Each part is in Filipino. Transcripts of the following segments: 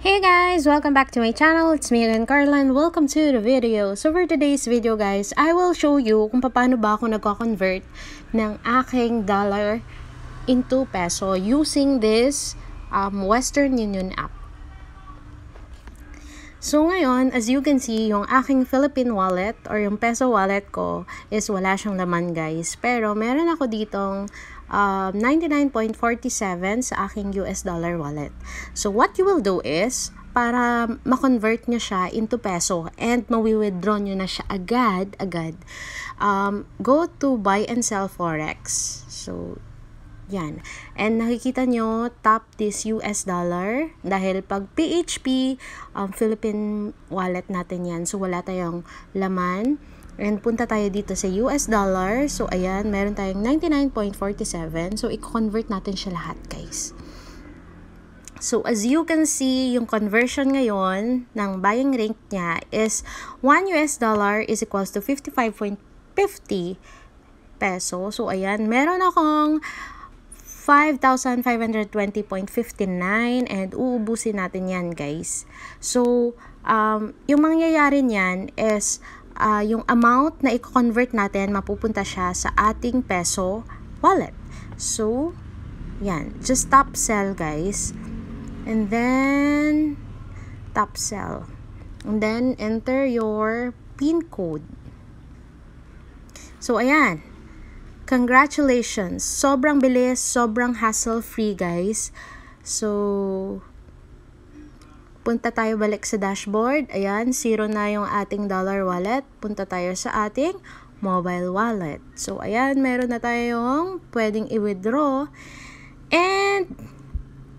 Hey guys! Welcome back to my channel. It's me again, Carla, and welcome to the video. So for today's video guys, I will show you kung paano ba ako nagko-convert ng aking dollar into peso using this Western Union app. So ngayon, as you can see, yung aking Philippine wallet or yung peso wallet ko is wala siyang laman guys. Pero meron ako ditong 99.47 sa aking US dollar wallet. So what you will do is, para ma-convert nyo siya into peso and mawi-withdraw nyo na siya agad, go to buy and sell forex. So yan. And nakikita nyo, tap this US dollar. Dahil pag PHP, Philippine wallet natin yan. So, wala tayong laman. And punta tayo dito sa US dollar. So, ayan, meron tayong 99.47. So, i-convert natin siya lahat, guys. So, as you can see, yung conversion ngayon ng buying rate niya is 1 US dollar is equals to 55.50 peso. So, ayan, meron akong 5,520.59 and uubusin natin yan guys. So, yung mangyayari niyan is yung amount na i-convert natin mapupunta siya sa ating peso wallet. So, yan. Just tap sell guys. And then, tap sell. And then, enter your PIN code. So, ayan. Congratulations! Sobrang bilis, sobrang hassle-free guys. So, punta tayo balik sa dashboard. Ayan, 0 na yung ating dollar wallet. Punta tayo sa ating mobile wallet. So, ayan, meron na tayong pwedeng i-withdraw. And,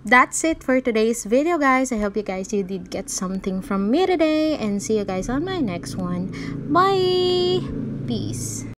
that's it for today's video guys. I hope you did get something from me today. And see you guys on my next one. Bye! Peace!